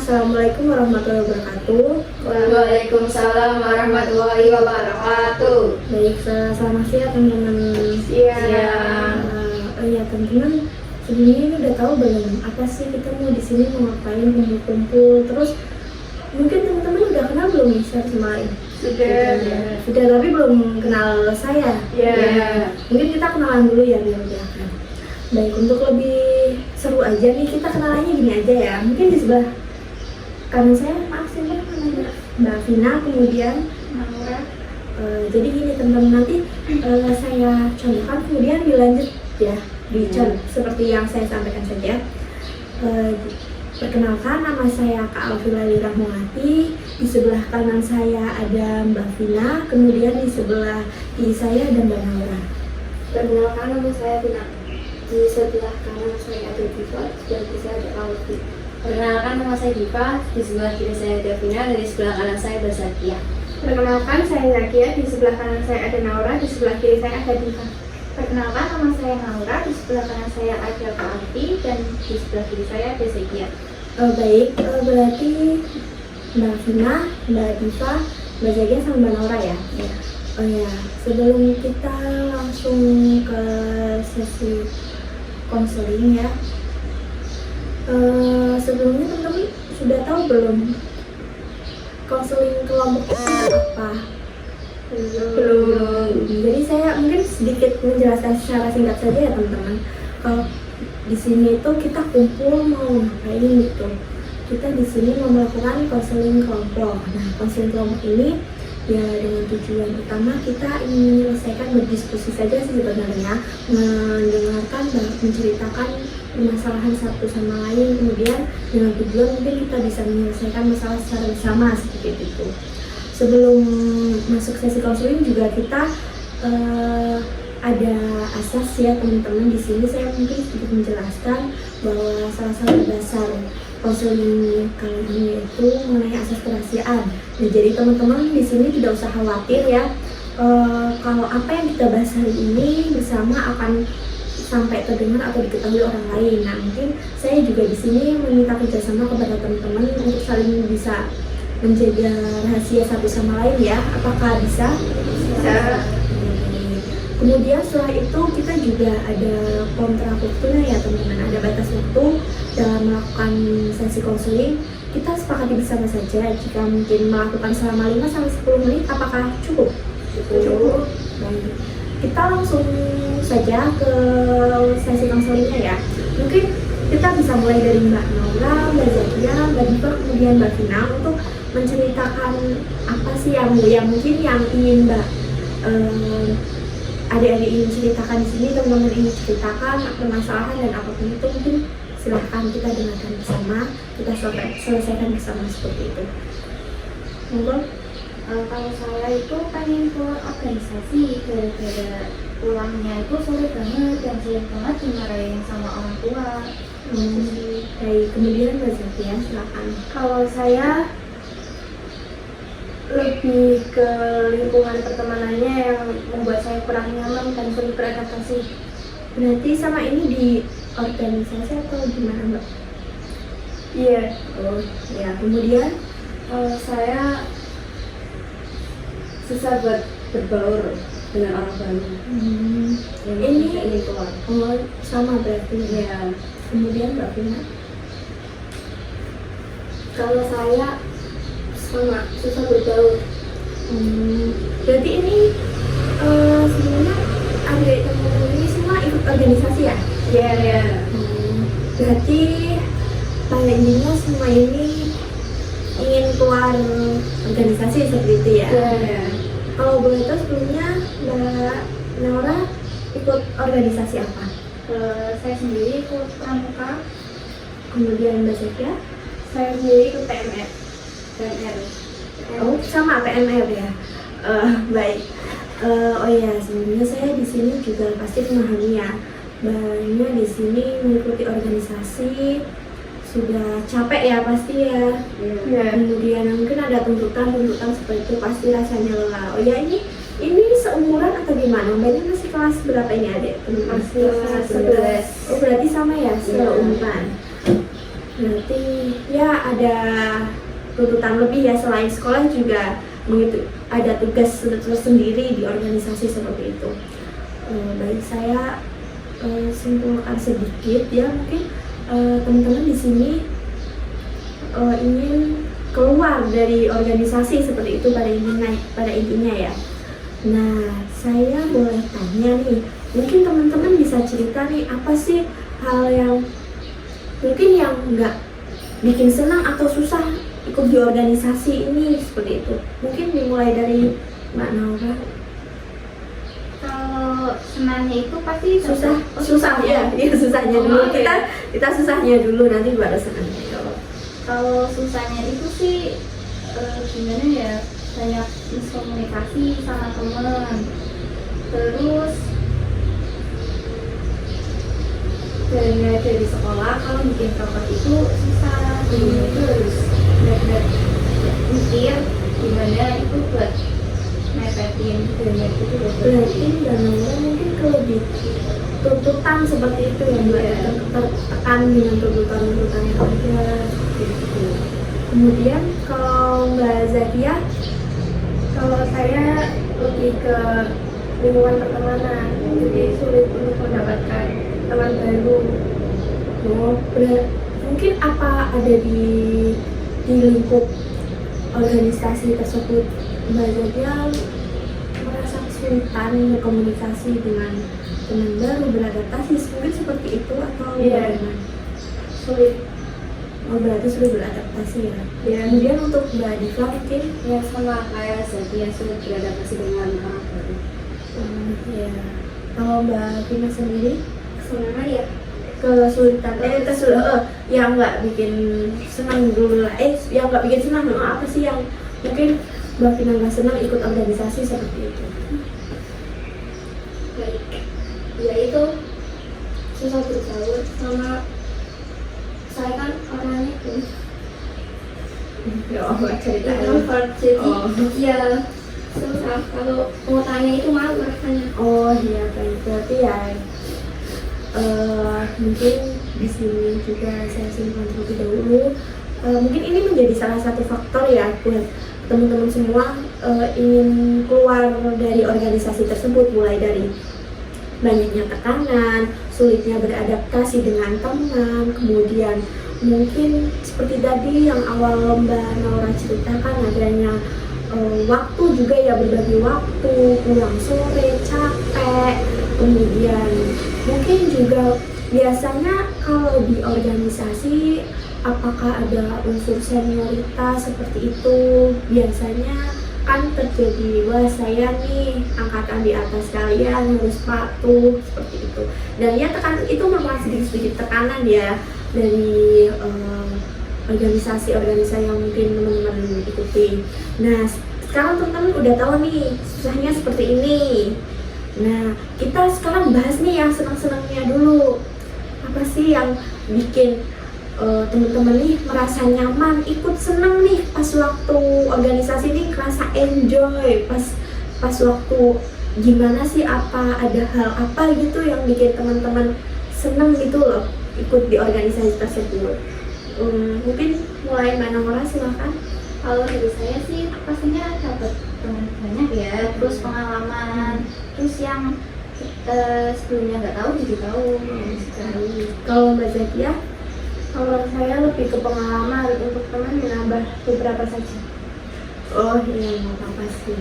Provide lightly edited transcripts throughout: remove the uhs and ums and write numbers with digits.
Assalamualaikum warahmatullahi wabarakatuh. Waalaikumsalam warahmatullahi wabarakatuh. Baik, selamat siang teman-teman. Siang. Ya teman-teman, sebelumnya ini udah tahu belum apa sih kita mau di sini mau ngapain, kumpul-kumpul. Terus mungkin teman-teman udah kenal belum nih Chef Ismail? Sudah, tapi belum kenal saya. Ya. Mungkin kita kenalan dulu ya biar udah kan. Baik, untuk lebih seru aja nih kita kenalannya gini aja ya. Mungkin di sebelah kanan saya, maaf siapa namanya? Mbak Vina, kemudian Naura. jadi gini teman-teman, nanti saya contohkan kemudian dilanjut ya, dicontoh seperti yang saya sampaikan saja. Perkenalkan, nama saya Kak Alfilali Rahmawati. Di sebelah kanan saya ada Mbak Vina, kemudian di sebelah kiri saya ada Mbak Naura. Perkenalkan, nama saya Vina. Di sebelah kanan saya ada Diva, di sebelah kiri saya ada Alfi. Perkenalkan, nama saya Diva. Di sebelah kiri saya ada Vina, dan di sebelah kanan saya ada Zakia. Perkenalkan, saya Zakia. Di sebelah kanan saya ada Naura, di sebelah kiri saya ada Diva. Perkenalkan, nama saya Naura, di sebelah kanan saya ada Kak Alfi, dan di sebelah kiri saya ada Zakia. Baik, berarti Mbak Vina, Mbak Diva, Mbak Zakia sama Mbak Naura ya? Oh ya, sebelum kita langsung ke sesi konseling ya, sebelumnya teman-teman sudah tahu belum konseling kelompok itu apa? Belum. Jadi saya mungkin sedikit menjelaskan secara singkat saja ya teman-teman. Kalau di sini itu kita kumpul mau ngapain gitu. Kita di sini mau melakukan konseling kelompok. Nah, konseling kelompok ini ya dengan tujuan utama kita ingin menyelesaikan berdiskusi saja sih sebenarnya, mendengarkan dan menceritakan permasalahan satu sama lain, kemudian dengan tujuan mungkin kita bisa menyelesaikan masalah secara bersama seperti itu. Sebelum masuk sesi konseling juga kita ada asas ya teman-teman. Di sini saya mungkin sedikit menjelaskan bahwa salah satu dasar konseling kali ini itu mengenai asas kerahasiaan. Nah, jadi teman-teman di sini tidak usah khawatir ya, kalau apa yang kita bahas hari ini bersama akan sampai terdengar atau diketahui orang lain. Nah, mungkin saya juga di sini meminta kerjasama kepada teman-teman untuk saling bisa menjaga rahasia satu sama lain ya. Apakah bisa? Bisa. Kemudian setelah itu kita juga ada kontrak waktunya ya teman-teman, ada batas waktu dalam melakukan sesi konseling. Kita sepakati bersama saja jika mungkin melakukan selama 5-10 menit, apakah cukup? Cukup. Baik. Kita langsung saja ke sesi konselingnya ya. Mungkin kita bisa mulai dari Mbak Naura, Mbak Zakia, Mbak Diva, kemudian Mbak Vina untuk menceritakan apa sih yang mungkin yang ingin Mbak adik-adik ingin ceritakan di sini, teman-teman ingin ceritakan permasalahan dan apapun itu, mungkin silahkan kita dengarkan bersama, kita selesaikan bersama seperti itu. Monggo. Kalau saya itu pengen keluar organisasi, gara-gara pulangnya itu sore banget dan sering banget dimarahin sama orang tua. Baik, kemudian Mbak Zakia, silakan. Kalau saya lebih ke lingkungan pertemanannya yang membuat saya kurang nyaman dan sulit beradaptasi. Berarti sama ini di organisasi atau gimana Mbak? Iya. Oh ya, kemudian Saya susah buat berbaur dengan orang baru. Ini keluar. oh, sama berarti ya. Ya. Kemudian Mbak Vina. Kalau saya sama susah bergaul. Berarti ini sebenarnya adik teman-teman ini semua ikut organisasi ya? Iya. Berarti pada intinya semua ini ingin keluar organisasi seperti itu ya? Iya. Kalau boleh tahu sebelumnya Mbak Naura ikut organisasi apa? Saya sendiri ikut pramuka, Kemudian Mbak Zakia? Saya sendiri ikut PMR. Oh, sama PMR ya. Baik. Oh ya, sebenarnya saya di sini juga pasti memahami ya. Banyak di sini mengikuti organisasi sudah capek ya pasti ya. Iya. Kemudian mungkin ada tuntutan seperti itu, pasti rasanya lelah. Oh ya, ini seumuran atau gimana? Mbaknya masih kelas berapa ini adik? Masih kelas 11. Oh berarti sama ya, seumuran. Berarti ya ada tuntutan lebih ya, selain sekolah juga ada tugas tersendiri di organisasi seperti itu. Baik, saya simpulkan sedikit ya, mungkin teman-teman di sini ingin keluar dari organisasi seperti itu pada intinya ya. Nah, saya boleh tanya nih, mungkin teman-teman bisa cerita nih apa sih hal yang mungkin yang nggak bikin senang atau susah ikut di organisasi ini seperti itu. Mungkin dimulai dari Mbak Naura. Kalau senangnya itu pasti Susah ya, susahnya dulu. Kita susahnya dulu, nanti baru senangnya. Kalau susahnya itu sih gimana ya, banyak miskomunikasi sama teman. Terus dari sekolah kalau bikin rapat itu susah, jadi itu harus benar-benar mikir gimana itu buat mepetin dan itu Berarti Mbak Naura mungkin lebih tuntutan seperti itu ya, Mbak, tertekan dengan tuntutan yang ada gitu. Kemudian kalau Mbak Zakia, Kalau saya lebih ke lingkungan pertemanan, jadi sulit untuk mendapatkan teman baru. mungkin apa ada di lingkup organisasi tersebut Mbak Zakia merasa kesulitan berkomunikasi dengan teman baru, beradaptasi, mungkin seperti itu atau Iya. bagaimana? Sulit. Oh, berarti sudah beradaptasi ya. Ya. Kemudian untuk Mbak Diva mungkin Ya sama kayak Zaki yang sudah beradaptasi dengan orang baru. ya. Kalau Mbak Vina sendiri Sebenarnya ya kesulitan yang nggak bikin senang dulu lah, yang nggak bikin senang apa sih yang mungkin Mbak Vina nggak senang ikut organisasi seperti itu? baik. Ya itu susah bergaul sama saya kan orangnya itu Ya Allah, cerita introvert, jadi Oh. ya susah kalau mau tanya itu malu rasanya. Oh iya, baik. Berarti ya mungkin di sini juga saya simpan terlebih dahulu. Mungkin ini menjadi salah satu faktor ya buat teman-teman semua ingin keluar dari organisasi tersebut, mulai dari banyaknya tekanan, sulitnya beradaptasi dengan teman, kemudian mungkin seperti tadi yang awal Mbak Naura ceritakan adanya waktu juga ya, berbagi waktu, pulang sore, capek, kemudian mungkin juga biasanya kalau di organisasi apakah ada unsur senioritas seperti itu, biasanya kan terjadi, wah saya nih angkatan di atas kalian harus patuh seperti itu, dan ya itu memang sedikit tekanan ya dari organisasi yang mungkin teman-teman ikuti. Nah, sekarang teman-teman udah tahu nih susahnya seperti ini. Nah, kita sekarang bahas nih yang senang-senangnya dulu. Apa sih yang bikin teman-teman nih merasa nyaman, ikut seneng nih pas waktu organisasi ini, kerasa enjoy pas waktu gimana sih, apa ada hal apa gitu yang bikin teman-teman seneng gitu loh ikut di organisasi tersebut. Mungkin mulai Mbak Naura, silakan. Kalau dari saya sih pastinya dapat teman banyak ya, terus pengalaman, terus yang sebelumnya nggak tahu jadi tahu sekali. Kalau Mbak Zakia? Kalau saya lebih ke pengalaman, untuk teman menambah beberapa saja. Oh iya, nggak apa-apa sih.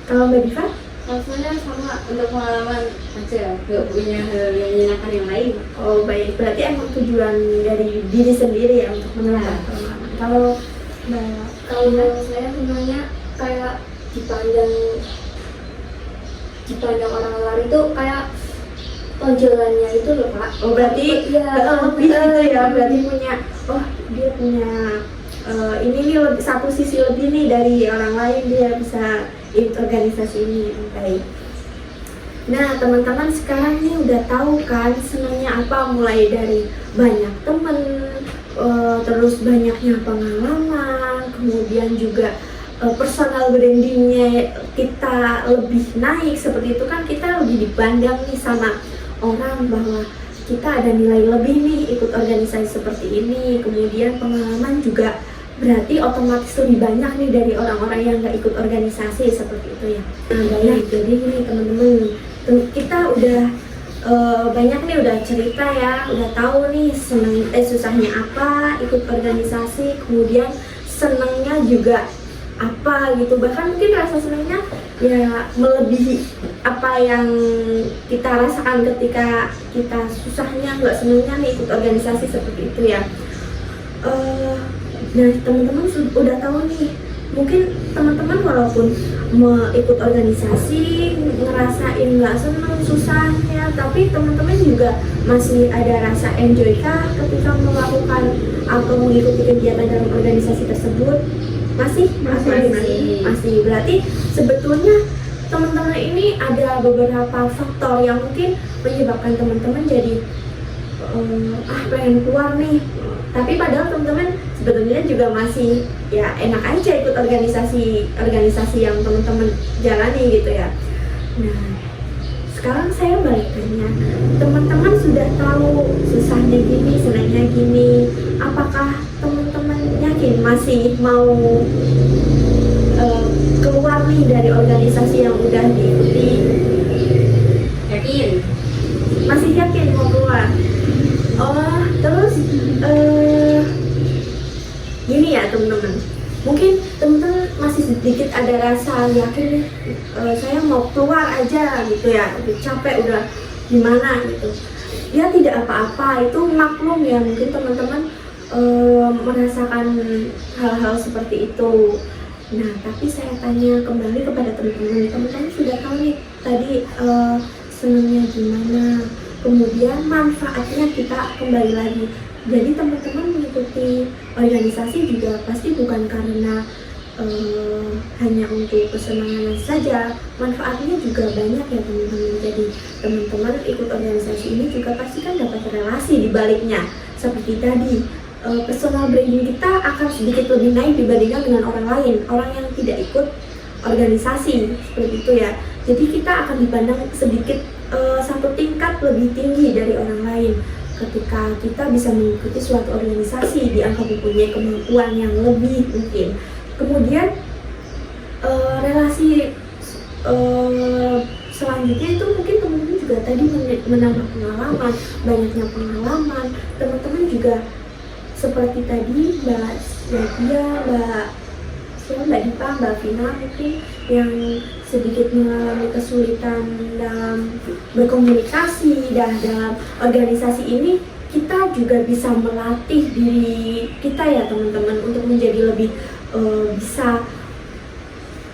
Kalau Mbak Diva? Kalau saya sama untuk pengalaman aja, nggak punya hal yang menyenangkan yang lain. Oh baik, berarti emang tujuan dari diri sendiri ya untuk menambah pengalaman. Kalau Mbak, Kalau saya sebenarnya kayak dipandang orang luar itu kayak tonjolannya itu loh Pak. oh berarti lebih gitu ya, berarti punya, oh dia punya ini nih satu sisi lebih nih dari orang lain, dia bisa ikut organisasi ini. Baik. Nah teman-teman sekarang nih udah tahu kan senangnya apa, mulai dari banyak temen, terus banyaknya pengalaman, kemudian juga personal brandingnya kita lebih naik, seperti itu kan, kita lebih dipandang nih sama orang bahwa kita ada nilai lebih nih ikut organisasi seperti ini, kemudian pengalaman juga berarti otomatis lebih banyak nih dari orang-orang yang nggak ikut organisasi seperti itu ya. Nah baik, jadi nih teman-teman, kita udah banyak nih udah cerita ya, udah tahu nih susahnya apa ikut organisasi, kemudian senangnya juga apa gitu, bahkan mungkin rasa senangnya ya melebihi apa yang kita rasakan ketika kita susahnya, nggak senangnya nih ikut organisasi seperti itu ya. Nah teman-teman udah tahu nih, mungkin teman-teman walaupun ikut organisasi ngerasain nggak senang susahnya, tapi teman-teman juga masih ada rasa enjoy kah ketika melakukan atau mengikuti kegiatan dalam organisasi tersebut? Masih. Berarti sebetulnya teman-teman ini ada beberapa faktor yang mungkin menyebabkan teman-teman jadi pengen keluar nih, tapi padahal teman-teman sebetulnya juga masih ya enak aja ikut organisasi yang teman-teman jalani gitu ya. Nah sekarang saya balik tanya, teman-teman sudah tahu susahnya gini, senangnya gini, apakah teman-teman yakin masih mau keluar nih dari organisasi yang udah diikuti? Yakin? Masih yakin mau keluar? Oh, terus gini ya teman-teman, mungkin teman-teman masih sedikit ada rasa yakin nih, saya mau keluar aja gitu ya, udah capek, udah gimana gitu ya. Tidak apa-apa, itu maklum ya, mungkin teman-teman merasakan hal-hal seperti itu. Nah tapi saya tanya kembali kepada teman-teman sudah tahu nih tadi senangnya gimana, kemudian manfaatnya kita kembali lagi. Jadi teman-teman mengikuti organisasi juga pasti bukan karena hanya untuk kesenangan saja, manfaatnya juga banyak ya teman-teman. Jadi teman-teman ikut organisasi ini juga pasti kan dapat relasi di baliknya. Seperti tadi, personal branding kita akan sedikit lebih naik dibandingkan dengan orang lain, orang yang tidak ikut organisasi seperti itu ya. Jadi kita akan dipandang sedikit satu tingkat lebih tinggi dari orang lain ketika kita bisa mengikuti suatu organisasi, dianggap mempunyai kemampuan yang lebih mungkin. Kemudian relasi selanjutnya itu mungkin teman-teman juga tadi menambah pengalaman, banyaknya pengalaman. Teman-teman juga seperti tadi Mbak Nadia, Mbak Dipa, Mbak Vina mungkin yang sedikit mengalami kesulitan dalam berkomunikasi dan dalam organisasi ini, kita juga bisa melatih diri kita ya teman-teman untuk menjadi lebih bisa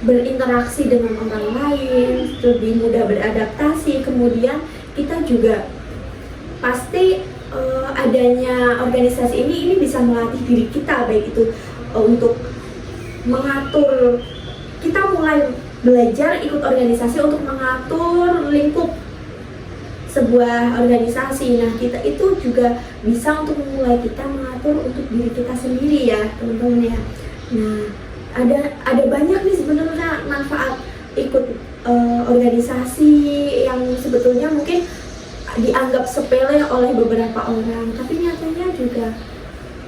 berinteraksi dengan orang lain, lebih mudah beradaptasi. Kemudian kita juga pasti adanya organisasi ini bisa melatih diri kita, baik itu untuk mengatur, kita mulai belajar ikut organisasi untuk mengatur lingkup sebuah organisasi. Nah kita itu juga bisa untuk memulai kita mengatur untuk diri kita sendiri ya teman-teman ya. Nah ada banyak nih sebenarnya manfaat ikut organisasi yang sebetulnya mungkin dianggap sepele oleh beberapa orang, tapi nyatanya juga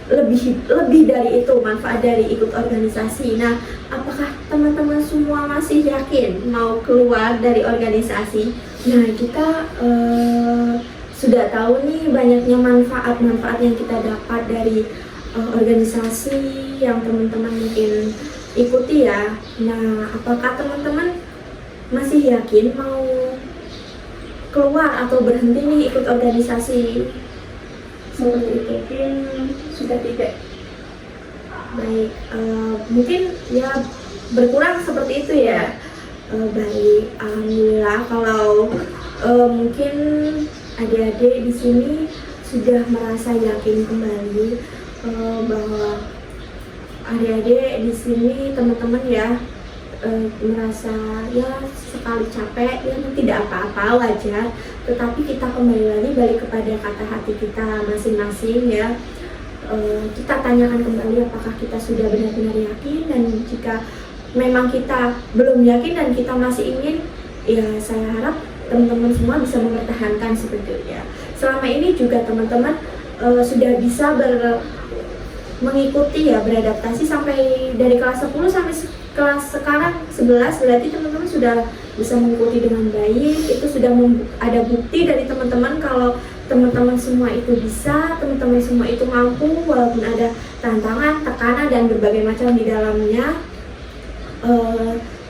lebih dari itu manfaat dari ikut organisasi. Nah, apakah teman-teman semua masih yakin mau keluar dari organisasi? Nah, kita sudah tahu nih banyaknya manfaat-manfaat yang kita dapat dari organisasi yang teman-teman mungkin ikuti ya. Nah, apakah teman-teman masih yakin mau keluar atau berhenti nih ikut organisasi seperti itu? Mungkin sudah tidak. Baik, mungkin ya berkurang seperti itu ya. Baik, alhamdulillah kalau mungkin adik-adik di sini sudah merasa yakin kembali bahwa adik-adik di sini teman-teman ya merasa ya sekali capek ya tidak apa-apa, wajar, tetapi kita kembali lagi balik kepada kata hati kita masing-masing ya. Kita tanyakan kembali apakah kita sudah benar-benar yakin, dan jika memang kita belum yakin dan kita masih ingin, ya saya harap teman-teman semua bisa mempertahankan seperti itu ya. selama ini juga teman-teman sudah bisa mengikuti ya, beradaptasi sampai dari kelas 10 sampai kelas sekarang 11, berarti teman-teman sudah bisa mengikuti dengan baik. Itu sudah ada bukti dari teman-teman kalau teman-teman semua itu bisa, teman-teman semua itu mampu walaupun ada tantangan, tekanan dan berbagai macam di dalamnya.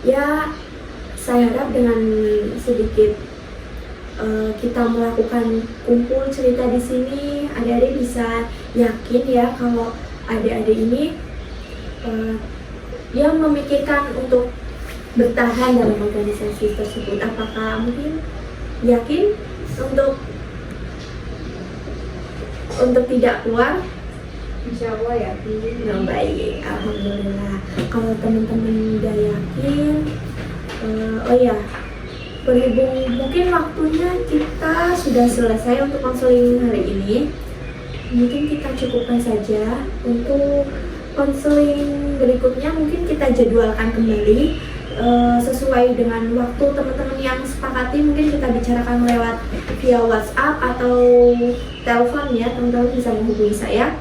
Ya saya harap dengan sedikit kita melakukan kumpul cerita di sini, adik-adik bisa yakin ya kalau adik-adik ini yang memikirkan untuk bertahan dalam organisasi tersebut. Apakah mungkin yakin untuk tidak keluar? Insya Allah yakin. Nah, baik, alhamdulillah. Kalau teman-teman udah yakin, oh ya, berhubung mungkin waktunya kita sudah selesai untuk konseling hari ini, mungkin kita cukupkan saja. Untuk konseling berikutnya mungkin kita jadwalkan kembali sesuai dengan waktu teman-teman yang sepakati. Mungkin kita bicarakan lewat via WhatsApp atau telepon ya, teman-teman bisa menghubungi saya.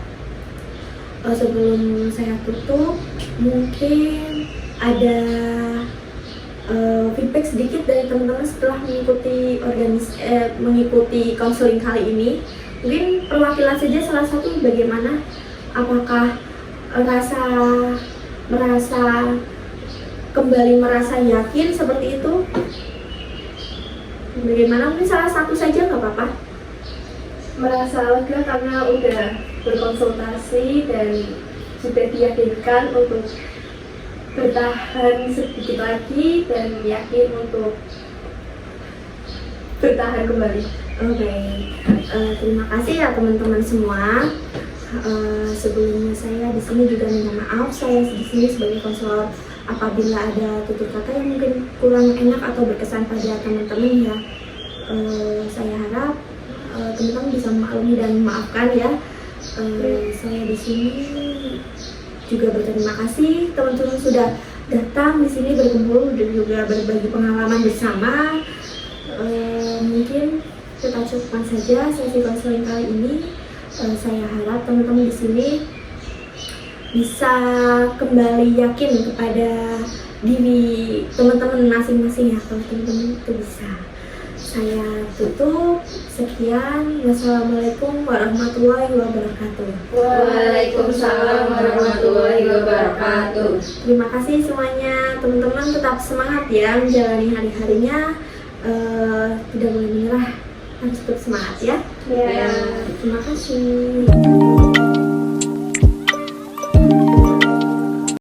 Sebelum saya tutup, mungkin ada feedback sedikit dari teman-teman setelah mengikuti konseling kali ini. Mungkin perwakilan saja salah satu, bagaimana, apakah kembali merasa yakin seperti itu? Bagaimana, mungkin salah satu saja nggak apa-apa. Merasa lega karena udah berkonsultasi dan sudah diyakinkan untuk bertahan sedikit lagi dan yakin untuk bertahan kembali. Oke, terima kasih ya teman-teman semua. Sebelumnya saya di sini juga minta maaf, saya di sini sebagai konselor apabila ada tutur kata yang mungkin kurang enak atau berkesan pada teman-teman ya. Saya harap teman-teman bisa memaklumi dan memaafkan ya. Saya di sini juga berterima kasih teman-teman sudah datang di sini berkumpul dan juga berbagi pengalaman bersama. Mungkin kita cukupkan saja sesi konseling kali ini. Saya harap teman-teman di sini bisa kembali yakin kepada diri teman-teman masing-masing ya, kalau teman-teman itu bisa. Saya tutup. Sekian. Wassalamualaikum warahmatullahi wabarakatuh. Waalaikumsalam warahmatullahi wabarakatuh. Terima kasih semuanya. Teman-teman tetap semangat ya menjalani hari-harinya. Tidak boleh menyerah. Harus tetap semangat ya. Ya. Terima kasih.